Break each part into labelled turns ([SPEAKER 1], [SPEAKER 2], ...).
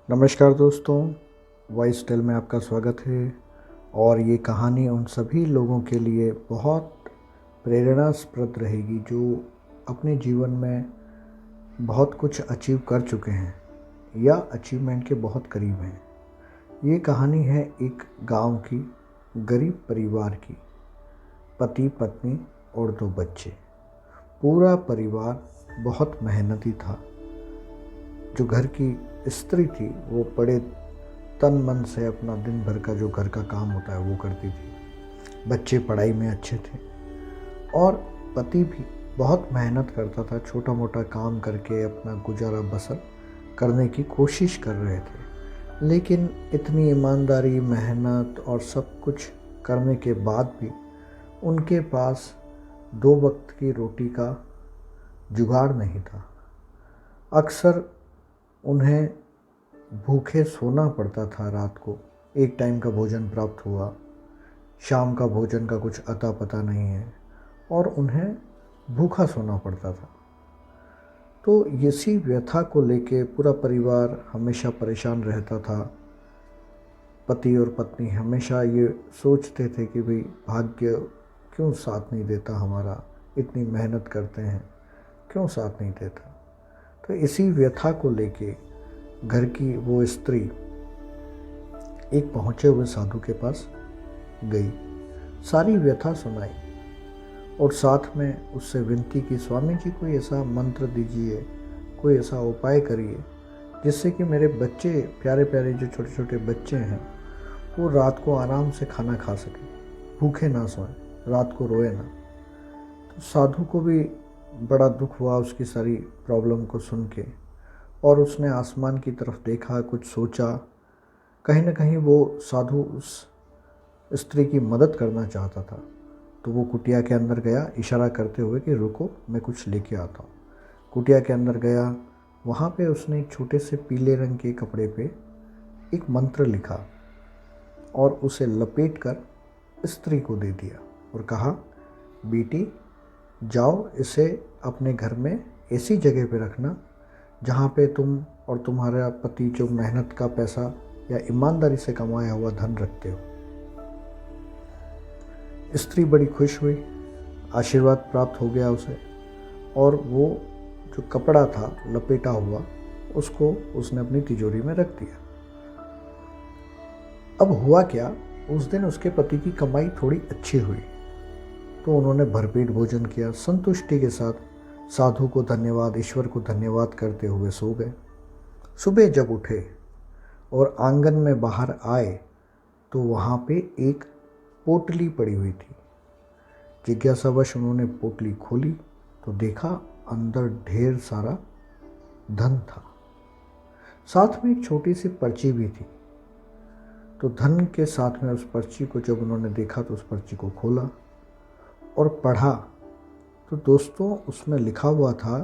[SPEAKER 1] नमस्कार दोस्तों, voice tell में आपका स्वागत है। और ये कहानी उन सभी लोगों के लिए बहुत प्रेरणास्पद रहेगी जो अपने जीवन में बहुत कुछ अचीव कर चुके हैं या अचीवमेंट के बहुत करीब हैं। ये कहानी है एक गांव की गरीब परिवार की। पति पत्नी और 2 बच्चे। पूरा परिवार बहुत मेहनती था। जो घर की स्त्री थी वो बड़े तन मन से अपना दिन भर का जो घर का काम होता है वो करती थी। बच्चे पढ़ाई में अच्छे थे और पति भी बहुत मेहनत करता था, छोटा मोटा काम करके अपना गुजारा बसर करने की कोशिश कर रहे थे। लेकिन इतनी ईमानदारी, मेहनत और सब कुछ करने के बाद भी उनके पास 2 वक्त की रोटी का जुगाड़ नहीं था। अक्सर उन्हें भूखे सोना पड़ता था। रात को एक टाइम का भोजन प्राप्त हुआ, शाम का भोजन का कुछ अता पता नहीं है और उन्हें भूखा सोना पड़ता था। तो इसी व्यथा को लेके पूरा परिवार हमेशा परेशान रहता था। पति और पत्नी हमेशा ये सोचते थे कि भाई भाग्य क्यों साथ नहीं देता हमारा, इतनी मेहनत करते हैं क्यों साथ नहीं देता। तो इसी व्यथा को लेके घर की वो स्त्री एक पहुँचे हुए साधु के पास गई, सारी व्यथा सुनाई और साथ में उससे विनती की, स्वामी जी कोई ऐसा मंत्र दीजिए, कोई ऐसा उपाय करिए जिससे कि मेरे बच्चे, प्यारे प्यारे जो छोटे छोटे बच्चे हैं, वो रात को आराम से खाना खा सकें, भूखे ना सोएं, रात को रोए ना। तो साधु को भी बड़ा दुख हुआ उसकी सारी प्रॉब्लम को सुन के और उसने आसमान की तरफ देखा, कुछ सोचा। कहीं ना कहीं वो साधु उस स्त्री की मदद करना चाहता था। तो वो कुटिया के अंदर गया, इशारा करते हुए कि रुको मैं कुछ लेके आता हूँ। कुटिया के अंदर गया, वहाँ पे उसने एक छोटे से पीले रंग के कपड़े पे एक मंत्र लिखा और उसे लपेट कर स्त्री को दे दिया और कहा, बेटी जाओ, इसे अपने घर में ऐसी जगह पे रखना जहाँ पे तुम और तुम्हारा पति जो मेहनत का पैसा या ईमानदारी से कमाया हुआ धन रखते हो। स्त्री बड़ी खुश हुई, आशीर्वाद प्राप्त हो गया उसे और वो जो कपड़ा था लपेटा हुआ उसको उसने अपनी तिजोरी में रख दिया। अब हुआ क्या, उस दिन उसके पति की कमाई थोड़ी अच्छी हुई तो उन्होंने भरपेट भोजन किया, संतुष्टि के साथ साधु को धन्यवाद, ईश्वर को धन्यवाद करते हुए सो गए। सुबह जब उठे और आंगन में बाहर आए तो वहाँ पे एक पोटली पड़ी हुई थी। जिज्ञासावश उन्होंने पोटली खोली तो देखा अंदर ढेर सारा धन था, साथ में एक छोटी सी पर्ची भी थी। तो धन के साथ में उस पर्ची को जब उन्होंने देखा तो उस पर्ची को खोला और पढ़ा तो दोस्तों उसमें लिखा हुआ था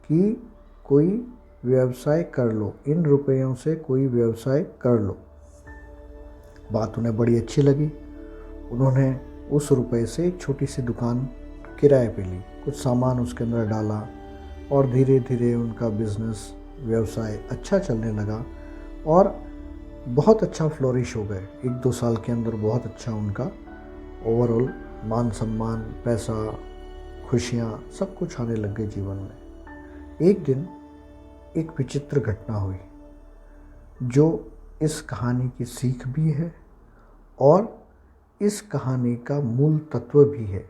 [SPEAKER 1] कि कोई व्यवसाय कर लो, इन रुपयों से कोई व्यवसाय कर लो। बात उन्हें बड़ी अच्छी लगी। उन्होंने उस रुपए से एक छोटी सी दुकान किराए पे ली, कुछ सामान उसके अंदर डाला और धीरे धीरे उनका बिजनेस, व्यवसाय अच्छा चलने लगा और बहुत अच्छा फ्लोरिश हो गए। 1-2 साल के अंदर बहुत अच्छा उनका ओवरऑल मान सम्मान, पैसा, खुशियाँ सब कुछ आने लग गए जीवन में। एक दिन एक विचित्र घटना हुई जो इस कहानी की सीख भी है और इस कहानी का मूल तत्व भी है।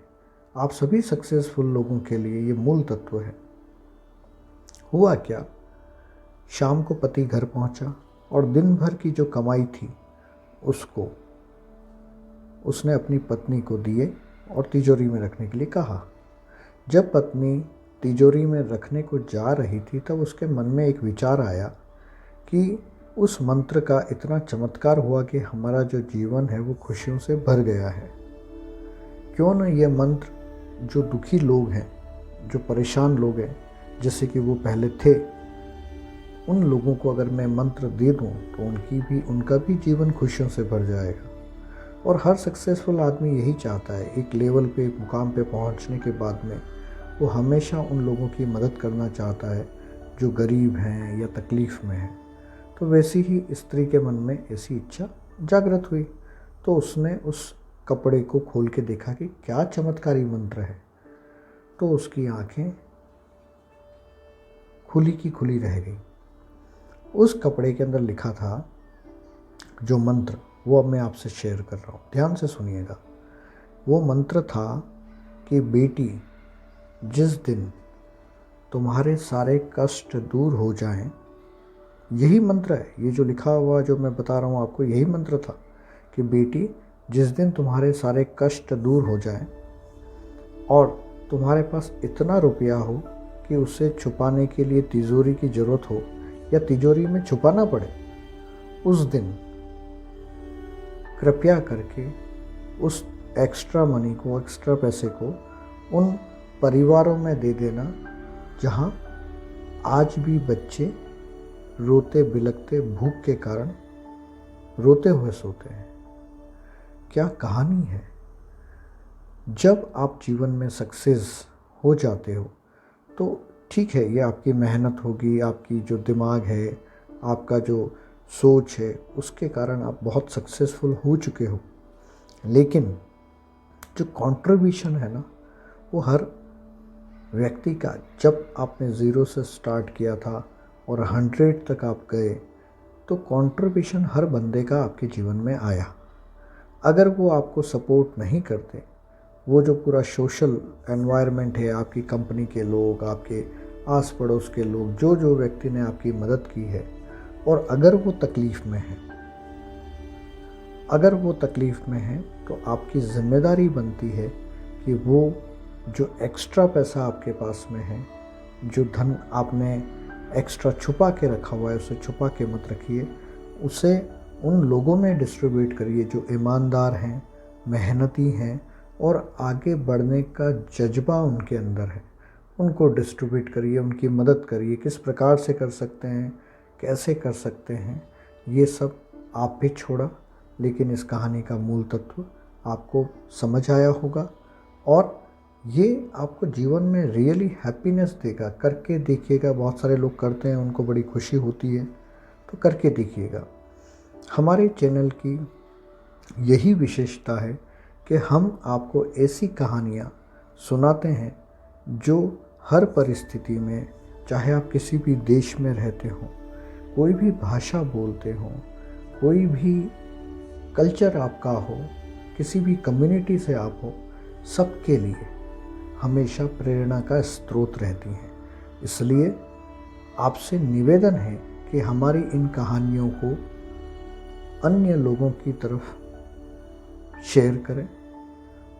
[SPEAKER 1] आप सभी सक्सेसफुल लोगों के लिए ये मूल तत्व है। हुआ क्या, शाम को पति घर पहुंचा और दिन भर की जो कमाई थी उसको उसने अपनी पत्नी को दिए और तिजोरी में रखने के लिए कहा। जब पत्नी तिजोरी में रखने को जा रही थी तब उसके मन में एक विचार आया कि उस मंत्र का इतना चमत्कार हुआ कि हमारा जो जीवन है वो खुशियों से भर गया है। क्यों न ये मंत्र जो दुखी लोग हैं, जो परेशान लोग हैं, जैसे कि वो पहले थे, उन लोगों को अगर मैं मंत्र दे दूं तो उनका भी जीवन खुशियों से भर जाएगा। और हर सक्सेसफुल आदमी यही चाहता है, एक लेवल पे, एक मुकाम पे पहुंचने के बाद में वो हमेशा उन लोगों की मदद करना चाहता है जो गरीब हैं या तकलीफ़ में हैं। तो वैसी ही स्त्री के मन में ऐसी इच्छा जागृत हुई। तो उसने उस कपड़े को खोल के देखा कि क्या चमत्कारी मंत्र है। तो उसकी आंखें खुली की खुली रह गई। उस कपड़े के अंदर लिखा था जो मंत्र, वो अब मैं आपसे शेयर कर रहा हूँ, ध्यान से सुनिएगा। वो मंत्र था कि बेटी, जिस दिन तुम्हारे सारे कष्ट दूर हो जाएं, यही मंत्र है, ये जो लिखा हुआ जो मैं बता रहा हूँ आपको, यही मंत्र था कि बेटी, जिस दिन तुम्हारे सारे कष्ट दूर हो जाएं और तुम्हारे पास इतना रुपया हो कि उसे छुपाने के लिए तिजोरी की ज़रूरत हो या तिजोरी में छुपाना पड़े, उस दिन कृपया करके उस एक्स्ट्रा मनी को, एक्स्ट्रा पैसे को उन परिवारों में दे देना जहाँ आज भी बच्चे रोते बिलखते भूख के कारण रोते हुए सोते हैं। क्या कहानी है। जब आप जीवन में सक्सेस हो जाते हो तो ठीक है, ये आपकी मेहनत होगी, आपकी जो दिमाग है, आपका जो सोच है, उसके कारण आप बहुत सक्सेसफुल हो चुके हो। लेकिन जो कंट्रीब्यूशन है ना, वो हर व्यक्ति का, जब आपने ज़ीरो से स्टार्ट किया था और 100 तक आप गए, तो कंट्रीब्यूशन हर बंदे का आपके जीवन में आया। अगर वो आपको सपोर्ट नहीं करते, वो जो पूरा सोशल एनवायरनमेंट है, आपकी कंपनी के लोग, आपके आस पड़ोस के लोग, जो जो व्यक्ति ने आपकी मदद की है, और अगर वो तकलीफ़ में है, तो आपकी ज़िम्मेदारी बनती है कि वो जो एक्स्ट्रा पैसा आपके पास में है, जो धन आपने एक्स्ट्रा छुपा के रखा हुआ है, उसे छुपा के मत रखिए, उसे उन लोगों में डिस्ट्रीब्यूट करिए जो ईमानदार हैं, मेहनती हैं और आगे बढ़ने का जज्बा उनके अंदर है। उनको डिस्ट्रीब्यूट करिए, उनकी मदद करिए। किस प्रकार से कर सकते हैं, कैसे कर सकते हैं, ये सब आप भी छोड़ा, लेकिन इस कहानी का मूल तत्व आपको समझ आया होगा और ये आपको जीवन में रियली हैप्पीनेस देगा। करके देखिएगा, बहुत सारे लोग करते हैं, उनको बड़ी खुशी होती है, तो करके देखिएगा। हमारे चैनल की यही विशेषता है कि हम आपको ऐसी कहानियाँ सुनाते हैं जो हर परिस्थिति में, चाहे आप किसी भी देश में रहते हो, कोई भी भाषा बोलते हो, कोई भी कल्चर आपका हो, किसी भी कम्युनिटी से आप हो, सबके लिए हमेशा प्रेरणा का स्रोत रहती हैं। इसलिए आपसे निवेदन है कि हमारी इन कहानियों को अन्य लोगों की तरफ शेयर करें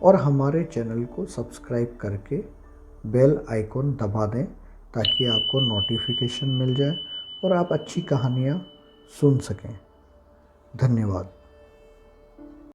[SPEAKER 1] और हमारे चैनल को सब्सक्राइब करके बेल आइकॉन दबा दें, ताकि आपको नोटिफिकेशन मिल जाए और आप अच्छी कहानियाँ सुन सकें। धन्यवाद।